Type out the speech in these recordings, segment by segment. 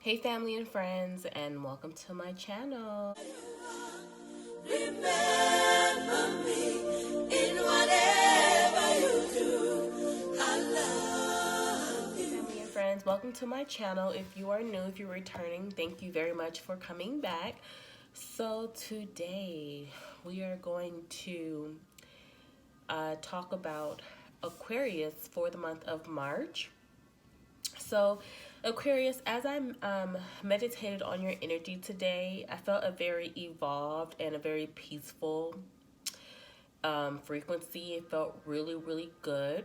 Hey family and friends, and welcome to my channel. Remember me in whatever you do. I love you. Family and friends, welcome to my channel. If you are new, if you're returning, thank you very much for coming back. So today we are going to talk about Aquarius for the month of March. So Aquarius, as I meditated on your energy today, I felt a very evolved and a very peaceful frequency. It felt really, really good.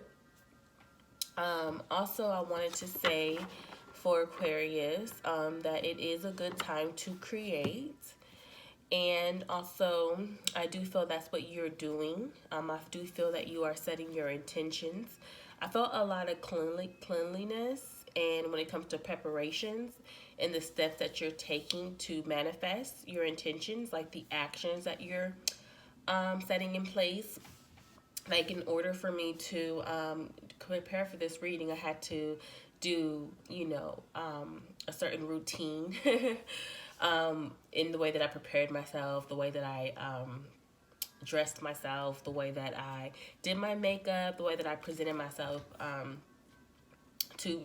Also, I wanted to say for Aquarius that it is a good time to create. And also, I do feel that's what you're doing. I do feel that you are setting your intentions. I felt a lot of cleanliness, and when it comes to preparations and the steps that you're taking to manifest your intentions, like the actions that you're setting in place. Like, in order for me to prepare for this reading, I had to do, a certain routine in the way that I prepared myself, the way that I dressed myself, the way that I did my makeup, the way that I presented myself to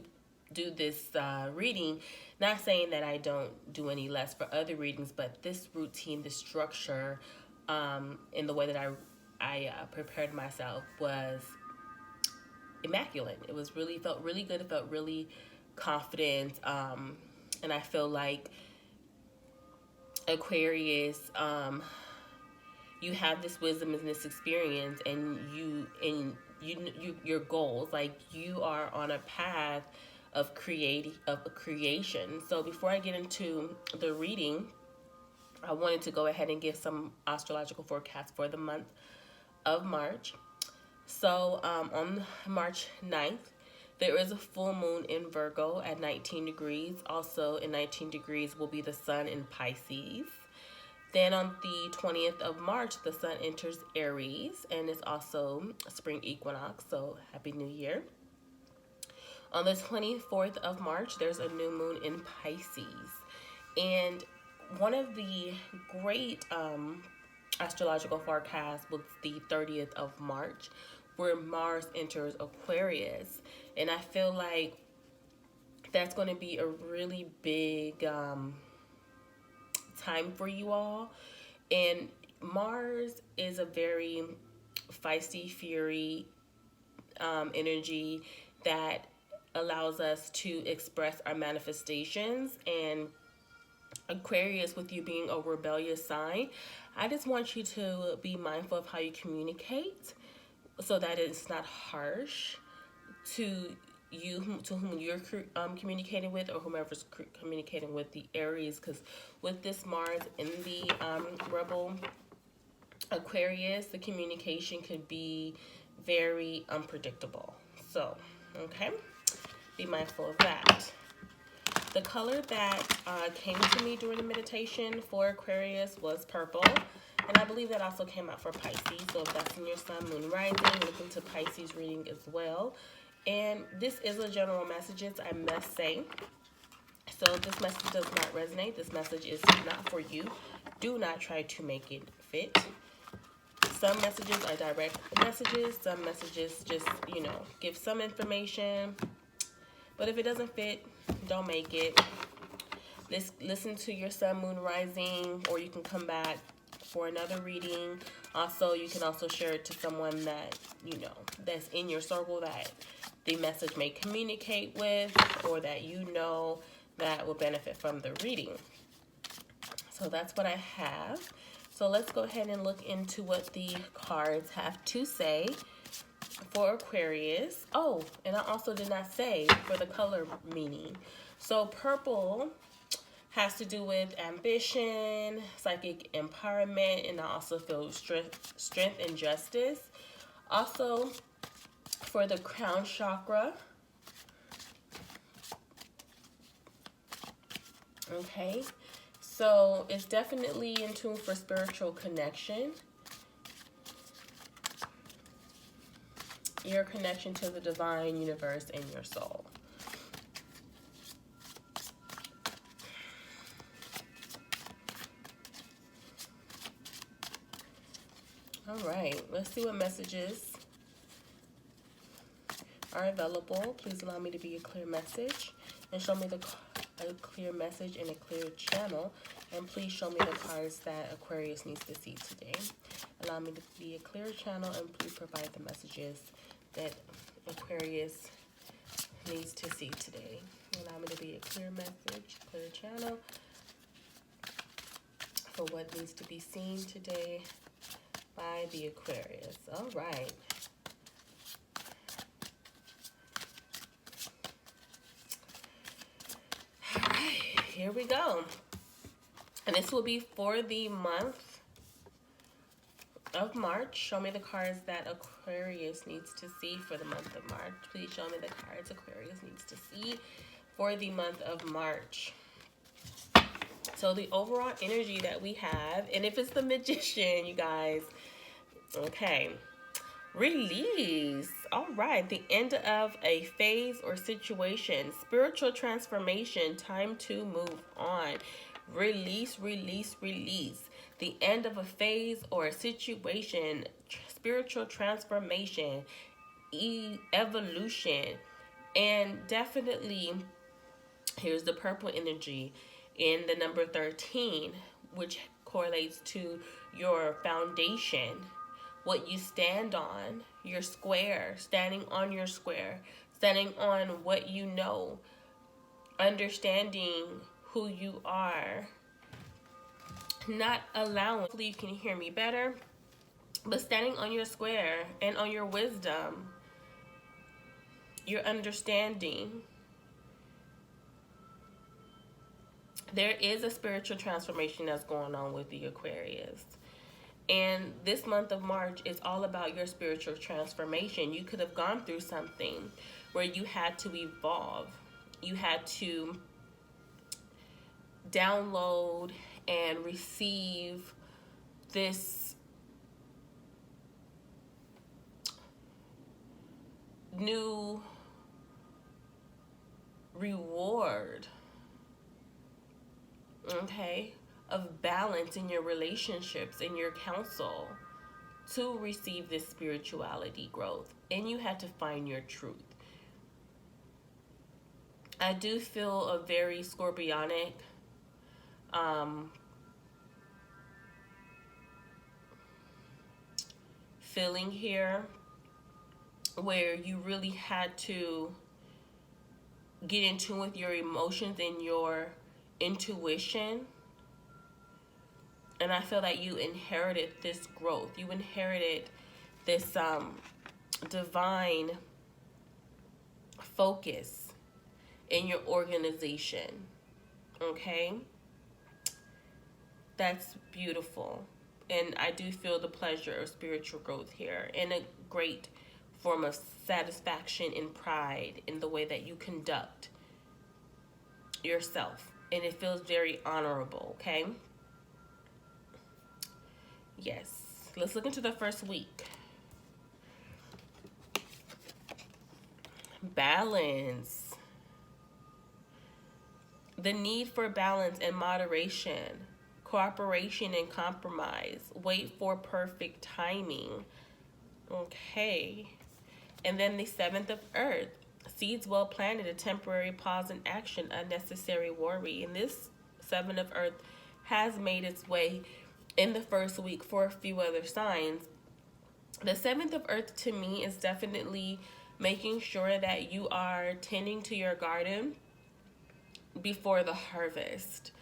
do this reading. Not saying that I don't do any less for other readings, but this routine, this structure, in the way that I prepared myself was immaculate. It was really, felt really good. It felt really confident. And I feel like Aquarius, you have this wisdom and this experience, and your goals, like, you are on a path of creation. So before I get into the reading, I wanted to go ahead and give some astrological forecasts for the month of March. So on March 9th, there is a full moon in Virgo at 19 degrees. Also in 19 degrees will be the sun in Pisces. Then on the 20th of March, the sun enters Aries, and it's also a spring equinox, so Happy New Year. On the 24th of March, there's a new moon in Pisces. And one of the great astrological forecasts was the 30th of March, where Mars enters Aquarius. And I feel like that's going to be a really big time for you all. And Mars is a very feisty, fury energy that allows us to express our manifestations. And Aquarius, with you being a rebellious sign, I just want you to be mindful of how you communicate, so that it's not harsh to you, to whom you're communicating with, or whomever's communicating with the Aries. Because with this Mars in the rebel Aquarius, the communication could be very unpredictable. So, okay, be mindful of that. The color that came to me during the meditation for Aquarius was purple. And I believe that also came out for Pisces. So if that's in your sun, moon, rising, look into Pisces reading as well. And this is a general message, I must say. So if this message does not resonate, this message is not for you. Do not try to make it fit. Some messages are direct messages. Some messages just, give some information. But if it doesn't fit, don't make it. Listen to your sun, moon, rising, or you can come back for another reading. Also, you can also share it to someone that, that's in your circle that the message may communicate with, or that that will benefit from the reading. So that's what I have. So let's go ahead and look into what the cards have to say for Aquarius. Oh, and I also did not say for the color meaning. So purple has to do with ambition, psychic empowerment, and I also feel strength and justice. Also, for the crown chakra, okay, so it's definitely in tune for spiritual connection, your connection to the divine, universe, and your soul. All right, let's see what messages are available. Please allow me to be a clear message and show me a clear message and a clear channel. And please show me the cards that Aquarius needs to see today. Allow me to be a clear channel and please provide the messages that Aquarius needs to see today. Allow me to be a clear message, clear channel for what needs to be seen today by the Aquarius. All right. All right, here we go. And this will be for the month of March. Show me the cards that Aquarius needs to see for the month of March. Please show me the cards Aquarius needs to see for the month of March. So the overall energy that we have, and if it's the Magician, you guys, okay. Release. All right. The end of a phase or situation. Spiritual transformation. Time to move on. Release, release, release. The end of a phase or a situation. Spiritual transformation. Evolution. And definitely, here's the purple energy in the number 13, which correlates to your foundation. What you stand on, your square, standing on your square, standing on what you know, understanding who you are, not allowing, hopefully you can hear me better, but standing on your square and on your wisdom, your understanding. There is a spiritual transformation that's going on with the Aquarius. And this month of March is all about your spiritual transformation. You could have gone through something where you had to evolve. You had to download and receive this new reward, okay, of balance in your relationships, in your counsel, to receive this spirituality growth. And you had to find your truth. I do feel a very scorpionic feeling here, where you really had to get in tune with your emotions and your intuition. And I feel that you inherited this growth. You inherited this divine focus in your organization. Okay? That's beautiful. And I do feel the pleasure of spiritual growth here, and a great form of satisfaction and pride in the way that you conduct yourself. And it feels very honorable, okay? Yes. Let's look into the first week. Balance. The need for balance and moderation. Cooperation and compromise. Wait for perfect timing. Okay. And then the 7th of Earth. Seeds well planted, a temporary pause in action, unnecessary worry. And this 7 of Earth has made its way in the first week for a few other signs. The 7th of Earth to me is definitely making sure that you are tending to your garden before the harvest.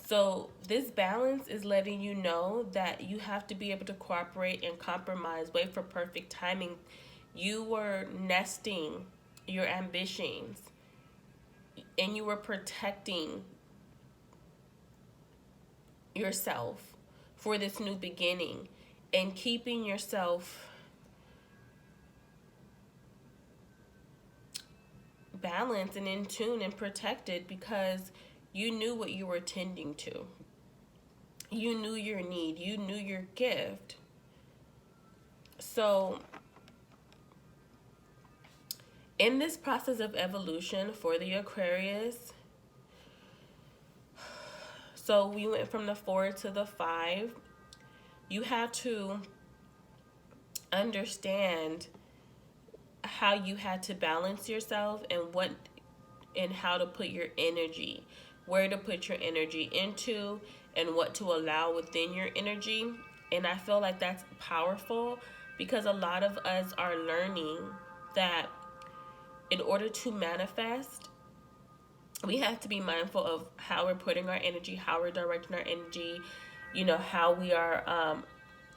So this balance is letting you know that you have to be able to cooperate and compromise, wait for perfect timing. You were nesting your ambitions and you were protecting yourself for this new beginning and keeping yourself balanced and in tune and protected, because you knew what you were tending to. You knew your need. You knew your gift. So in this process of evolution for the Aquarius, so we went from the 4 to the 5. You had to understand how you had to balance yourself and how to put your energy, where to put your energy into, and what to allow within your energy. And I feel like that's powerful because a lot of us are learning that in order to manifest, we have to be mindful of how we're putting our energy, how we're directing our energy, how we are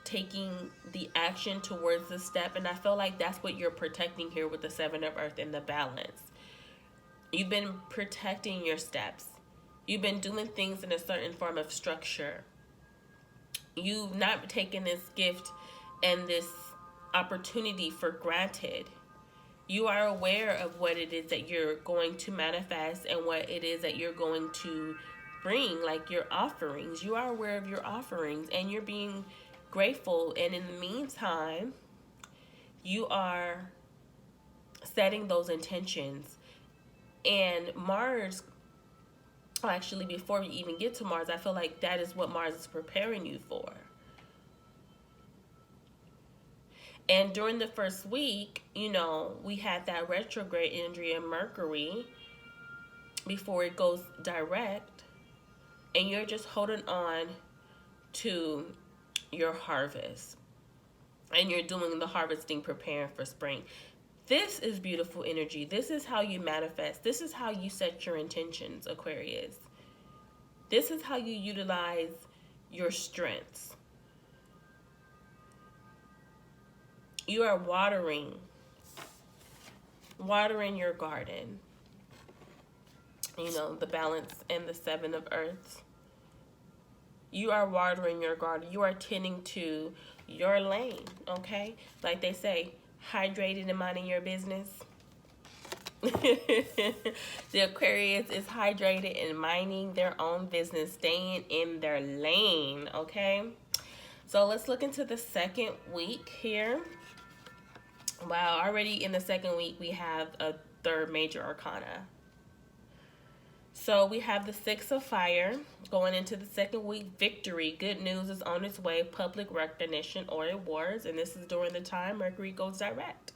taking the action towards the step. And I feel like that's what you're protecting here with the Seven of Earth and the balance. You've been protecting your steps. You've been doing things in a certain form of structure. You've not taken this gift and this opportunity for granted. You are aware of what it is that you're going to manifest and what it is that you're going to bring, like your offerings. You are aware of your offerings and you're being grateful. And in the meantime, you are setting those intentions. And Mars, actually, before we even get to Mars, I feel like that is what Mars is preparing you for. And during the first week, we had that retrograde energy in Mercury before it goes direct. And you're just holding on to your harvest. And you're doing the harvesting, preparing for spring. This is beautiful energy. This is how you manifest. This is how you set your intentions, Aquarius. This is how you utilize your strengths. You are watering your garden. The balance and the Seven of Earths. You are watering your garden. You are tending to your lane, okay? Like they say, hydrated and minding your business. The Aquarius is hydrated and minding their own business, staying in their lane, okay? So let's look into the second week here. Wow, already in the second week, we have a third major arcana. So we have the Six of Fire going into the second week. Victory, good news is on its way. Public recognition or awards. And this is during the time Mercury goes direct.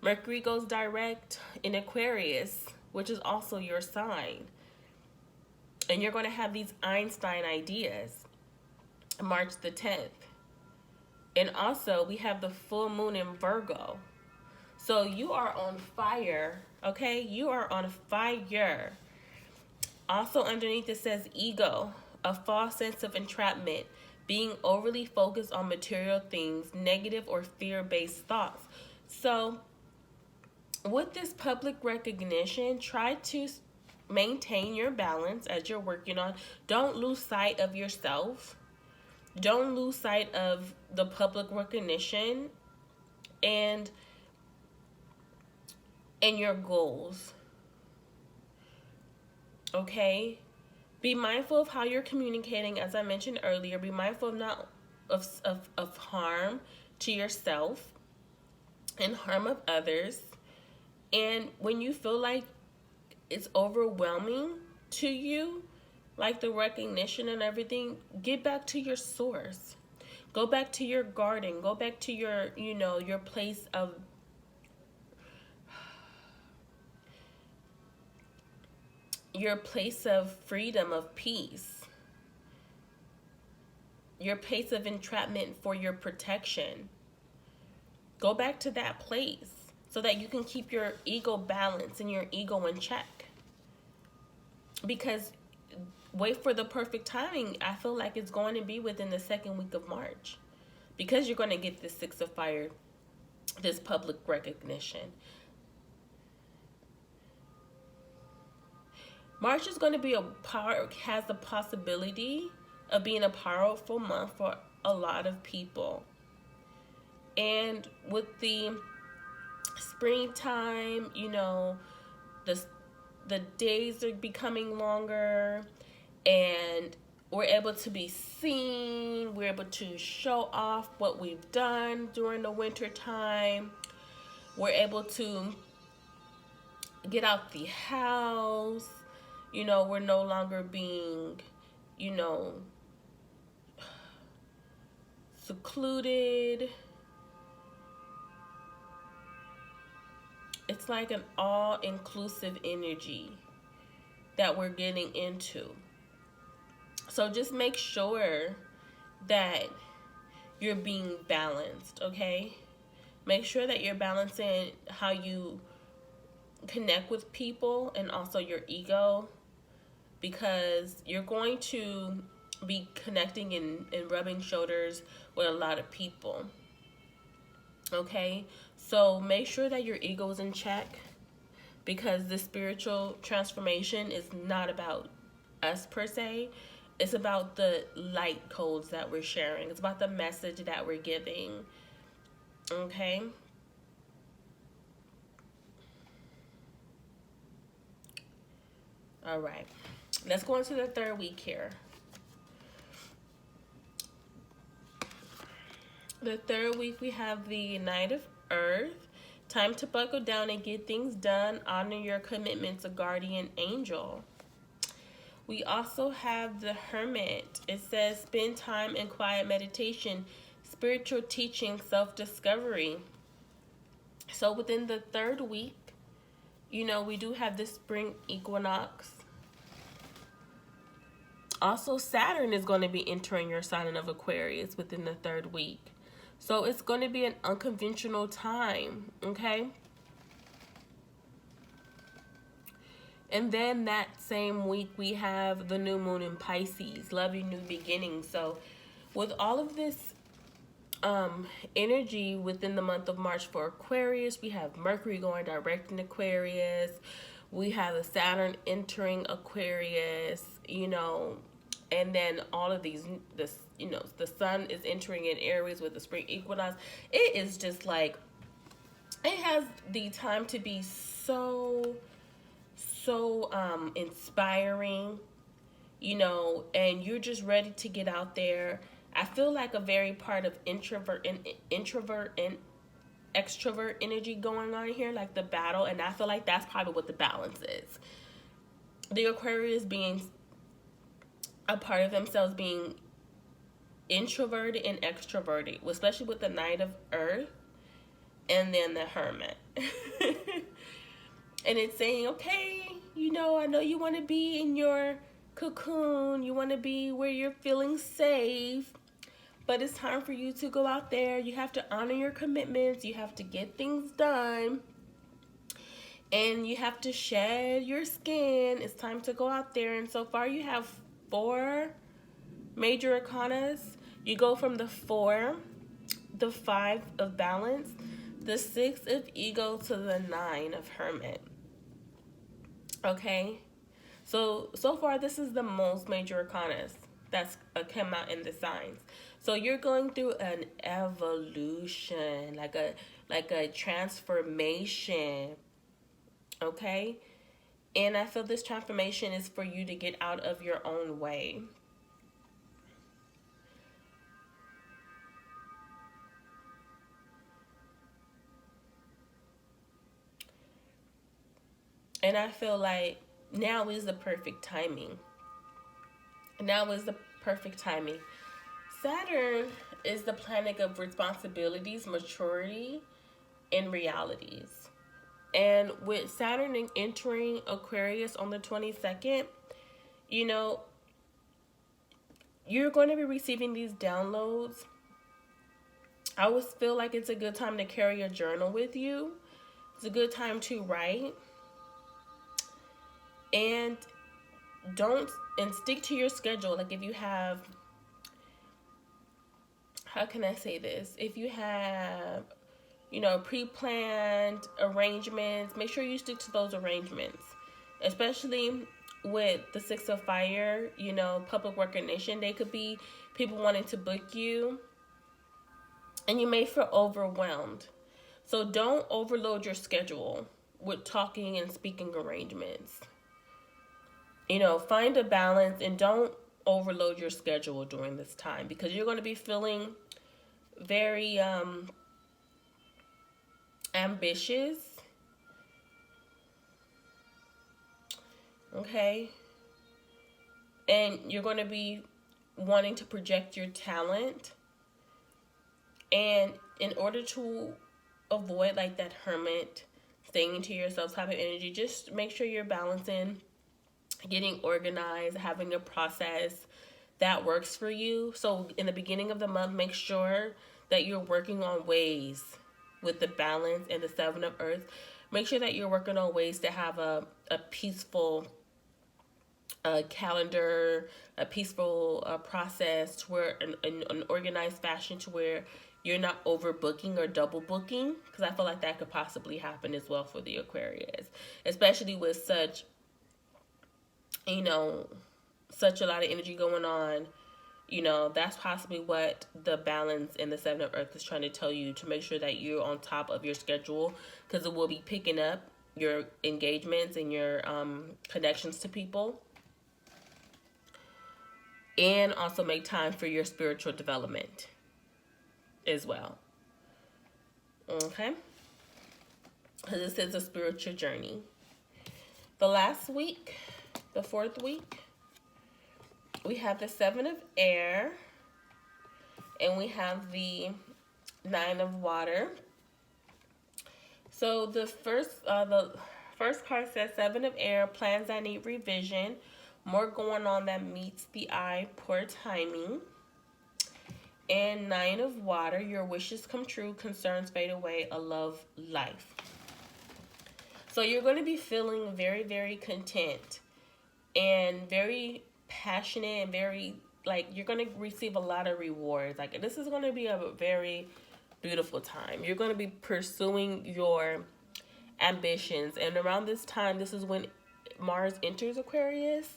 Mercury goes direct in Aquarius, which is also your sign. And you're going to have these Einstein ideas. March the 10th. And also, we have the full moon in Virgo. So you are on fire, okay? You are on fire. Also underneath it says ego, a false sense of entrapment, being overly focused on material things, negative or fear-based thoughts. So with this public recognition, try to maintain your balance as you're working on. Don't lose sight of yourself. Don't lose sight of the public recognition and your goals. Okay? Be mindful of how you're communicating, as I mentioned earlier. Be mindful of harm to yourself and harm of others. And when you feel like it's overwhelming to you, like the recognition and everything, get back to your source. Go back to your garden. Go back to your, your place of freedom, of peace. Your place of entrapment for your protection. Go back to that place so that you can keep your ego balanced and your ego in check. Because wait for the perfect timing. I feel like it's going to be within the second week of March. Because you're going to get this Six of Fire, this public recognition. March is going to be has the possibility of being a powerful month for a lot of people. And with the springtime, the days are becoming longer and we're able to be seen. We're able to show off what we've done during the winter time. We're able to get out the house. We're no longer being, secluded. It's like an all-inclusive energy that we're getting into. So just make sure that you're being balanced, okay? Make sure that you're balancing how you connect with people and also your ego, because you're going to be connecting and rubbing shoulders with a lot of people, okay? So make sure that your ego is in check, because the spiritual transformation is not about us per se. It's about the light codes that we're sharing. It's about the message that we're giving. Okay? All right. Let's go into the third week here. The third week, we have the Knight of Earth. Time to buckle down and get things done. Honor your commitment to guardian angel. We also have the Hermit. It says spend time in quiet meditation, spiritual teaching, self-discovery. So within the third week, we do have the spring equinox. Also, Saturn is going to be entering your sign of Aquarius within the third week. So it's going to be an unconventional time, okay? And then that same week, we have the new moon in Pisces, loving new beginnings. So with all of this energy within the month of March for Aquarius, we have Mercury going direct in Aquarius. We have the Saturn entering Aquarius, and then all of these, the sun is entering in Aries with the spring equinox. It is just like, it has the time to be so inspiring, and you're just ready to get out there. I feel like a very part of introvert and extrovert energy going on here, like the battle, and I feel like that's probably what the balance is. The Aquarius being a part of themselves being introverted and extroverted, especially with the Knight of Earth and then the Hermit. And it's saying, okay, I know you want to be in your cocoon, you want to be where you're feeling safe, but it's time for you to go out there. You have to honor your commitments, you have to get things done, and you have to shed your skin. It's time to go out there. And so far you have 4 major arcanas. You go from the 4, the 5 of balance, the 6 of ego, to the 9 of hermit. Okay, so far this is the most major arcanas that's come out in the signs. So you're going through an evolution, like a transformation. Okay, and I feel this transformation is for you to get out of your own way. And I feel like now is the perfect timing. Now is the perfect timing. Saturn is the planet of responsibilities, maturity, and realities. And with Saturn entering Aquarius on the 22nd, you're going to be receiving these downloads. I always feel like it's a good time to carry a journal with you. It's a good time to write. And stick to your schedule. Like if you have, how can I say this? If you have, pre-planned arrangements, make sure you stick to those arrangements. Especially with the 6 of fire, public recognition. They could be people wanting to book you, and you may feel overwhelmed. So don't overload your schedule with talking and speaking arrangements. Find a balance and don't overload your schedule during this time, because you're going to be feeling very ambitious. Okay? And you're going to be wanting to project your talent. And in order to avoid like that hermit staying into yourself type of energy. Just make sure you're balancing, getting organized, having a process that works for you. So in the beginning of the month, make sure that you're working on ways with the balance and the seven of earth. Make sure that you're working on ways to have a peaceful calendar, a peaceful process to where an organized fashion to where you're not overbooking or double booking, because I feel like that could possibly happen as well for the Aquarius, especially with such, you know, such a lot of energy going on. You know, that's possibly what the balance in the seven of earth is trying to tell you, to make sure that you're on top of your schedule, because it will be picking up your engagements and your connections to people, and also make time for your spiritual development as well. Okay, because this is a spiritual journey. The last week, the fourth week, we have the seven of air, and we have the nine of water. So the first card says seven of air, plans that need revision, more going on that meets the eye, poor timing. And nine of water, your wishes come true, concerns fade away, a love life. So you're going to be feeling very, very content and very passionate and very, like, you're going to receive a lot of rewards. Like, this is going to be a very beautiful time. You're going to be pursuing your ambitions. And around this time, this is when Mars enters Aquarius.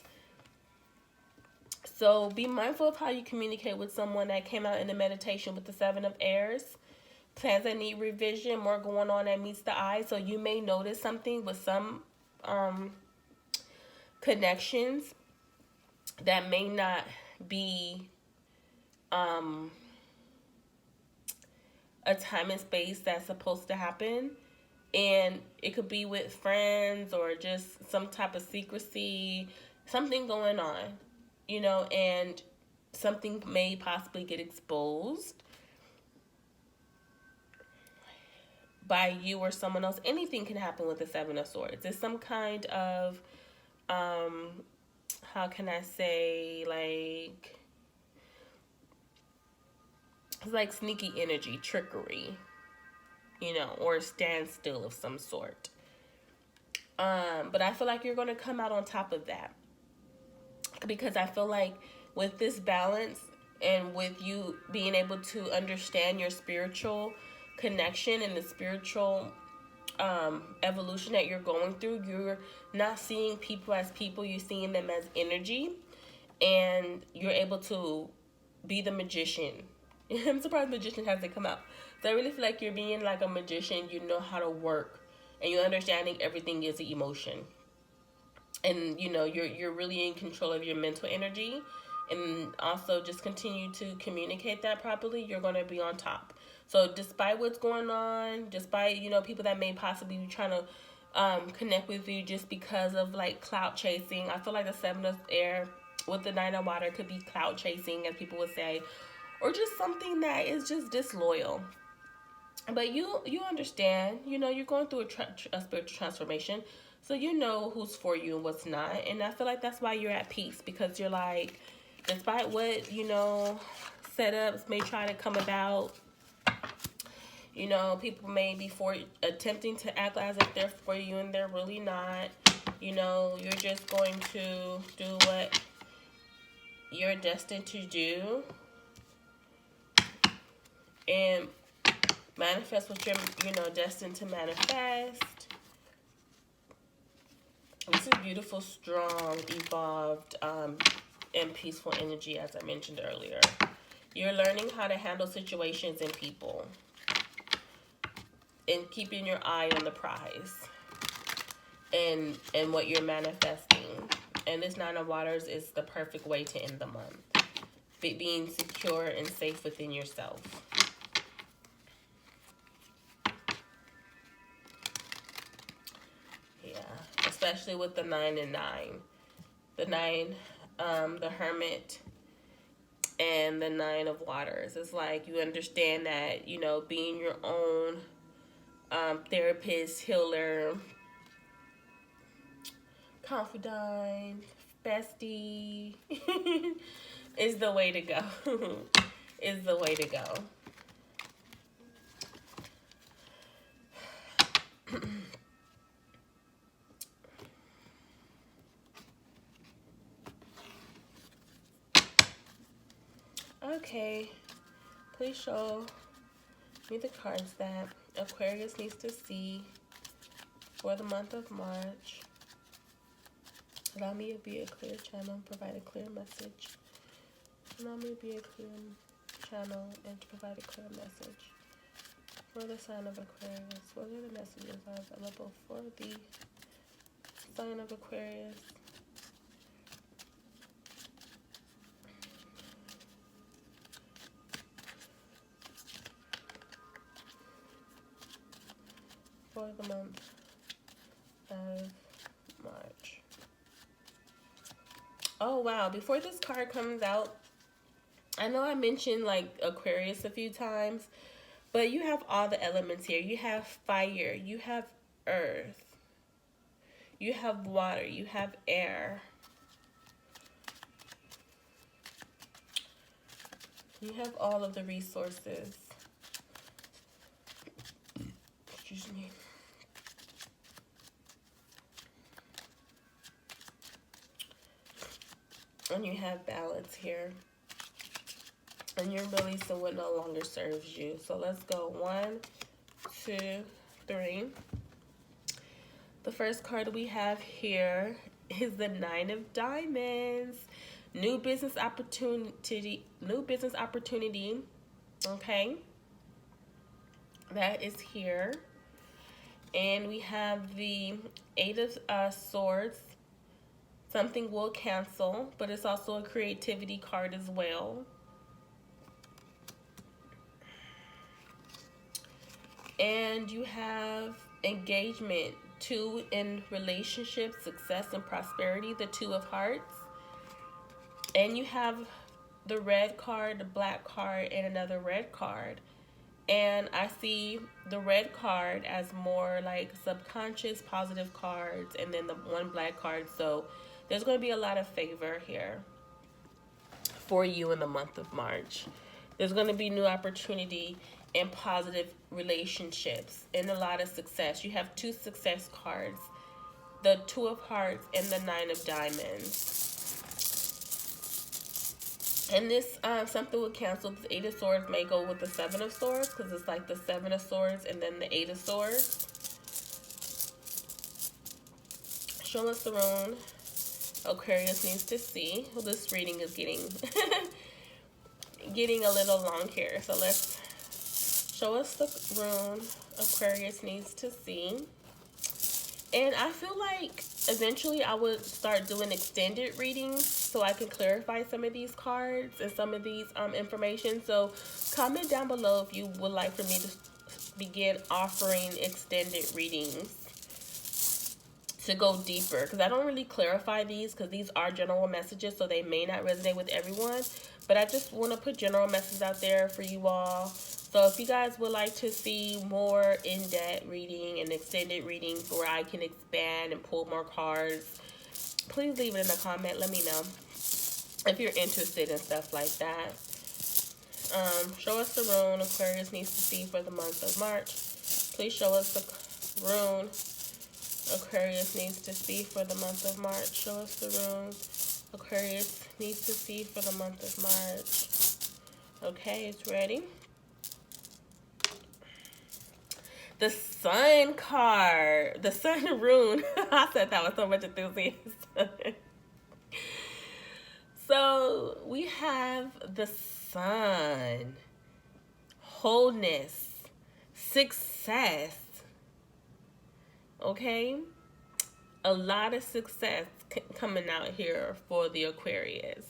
So be mindful of how you communicate with someone. That came out in the meditation with the seven of airs. Plans that need revision, more going on that meets the eye. So you may notice something with some connections that may not be a time and space that's supposed to happen. And it could be with friends or just some type of secrecy, something going on, you know, and something may possibly get exposed by you or someone else. Anything can happen with the seven of swords. It's some kind of how can I say, like, it's like sneaky energy, trickery, you know, or a standstill of some sort. But I feel like you're going to come out on top of that, because I feel like with this balance and with you being able to understand your spiritual connection and the spiritual evolution that you're going through, you're not seeing people as people, you're seeing them as energy, and you're able to be the magician. I'm surprised magician hasn't come out. So I really feel like you're being like a magician. You know how to work, and you're understanding everything is an emotion, and you know you're really in control of your mental energy, and also just continue to communicate that properly. You're going to be on top. So despite what's going on, despite, you know, people that may possibly be trying to connect with you just because of like clout chasing, I feel like the seven of air with the nine of water could be clout chasing, as people would say, or just something that is just disloyal. But you understand, you know, you're going through a spiritual transformation, so you know who's for you and what's not. And I feel like that's why you're at peace, because you're like, despite what, you know, setups may try to come about, you know, people may be attempting to act as if they're for you and they're really not. You know, you're just going to do what you're destined to do and manifest what you're, you know, destined to manifest. This is beautiful, strong, evolved, and peaceful energy, as I mentioned earlier. You're learning how to handle situations and people, and keeping your eye on the prize and what you're manifesting. And this nine of waters is the perfect way to end the month, being secure and safe within yourself. Yeah, especially with the 9 and 9. The 9, the hermit, and the 9 of waters. It's like you understand that, you know, being your own therapist, healer, confidant, bestie is the way to go. Is the way to go. Okay, please show me the cards that Aquarius needs to see for the month of March. Allow me to be a clear channel and provide a clear message. Allow me to be a clear channel and to provide a clear message for the sign of Aquarius. What are the messages that are available for the sign of Aquarius? For the month of March. Oh wow, before this card comes out, I know I mentioned like Aquarius a few times, but you have all the elements here. You have fire, you have earth, you have water, you have air. You have all of the resources. Excuse me. And you have balance here. And you're releasing what no longer serves you. So let's go 1, 2, 3. The first card we have here is the 9 of Diamonds. New business opportunity. Okay. That is here. And we have the 8 of Swords. Something will cancel, but it's also a creativity card as well. And you have engagement, 2 in relationships, success and prosperity, the 2 of Hearts. And you have the red card, the black card, and another red card. And I see the red card as more like subconscious positive cards, and then the one black card. So there's going to be a lot of favor here for you in the month of March. There's going to be new opportunity and positive relationships and a lot of success. You have 2 success cards, the 2 of Hearts and the 9 of Diamonds. And this something will cancel. This 8 of Swords may go with the 7 of Swords because it's like the 7 of Swords and then the 8 of Swords. Show us the rune Aquarius needs to see. Well, this reading is getting getting a little long here. So let's show us the rune Aquarius needs to see. And I feel like eventually I would start doing extended readings so I can clarify some of these cards and some of these information. So comment down below if you would like for me to begin offering extended readings to go deeper, because I don't really clarify these because these are general messages, so they may not resonate with everyone, but I just want to put general messages out there for you all. So if you guys would like to see more in-depth reading and extended readings where I can expand and pull more cards, please leave it in a comment. Let me know if you're interested in stuff like that. Show us the rune Aquarius needs to see for the month of March. Please show us the rune Aquarius needs to see for the month of March. Show us the rune Aquarius needs to see for the month of March. Okay, it's ready. The Sun card. The Sun rune. I said that with so much enthusiasm. So we have the Sun. Wholeness. Success. Okay, a lot of success coming out here for the Aquarius.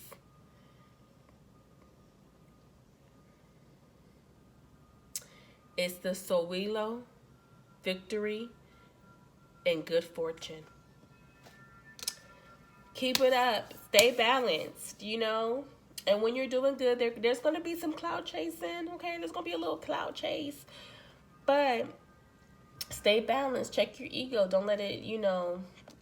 It's the Sowilo, victory, and good fortune. Keep it up. Stay balanced, you know. And when you're doing good, there's going to be some cloud chasing, okay? There's going to be a little cloud chase. But stay balanced. Check your ego. Don't let it,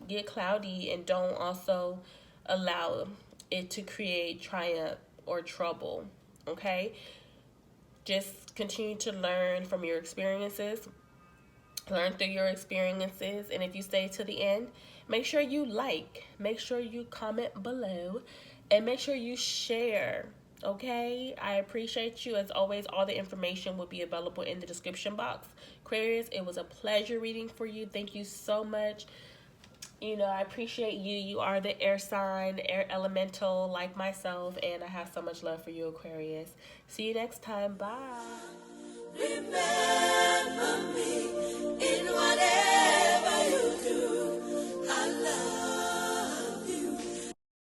get cloudy, and don't also allow it to create triumph or trouble. Okay? Just continue to learn from your experiences. Learn through your experiences, and if you stay to the end, make sure you make sure you comment below, and make sure you share. Okay, I appreciate you. As always, all the information will be available in the description box. Aquarius, it was a pleasure reading for you. Thank you so much. I appreciate you. You are the air sign, air elemental like myself, and I have so much love for you, Aquarius. See you next time. Bye. Remember me in whatever you do.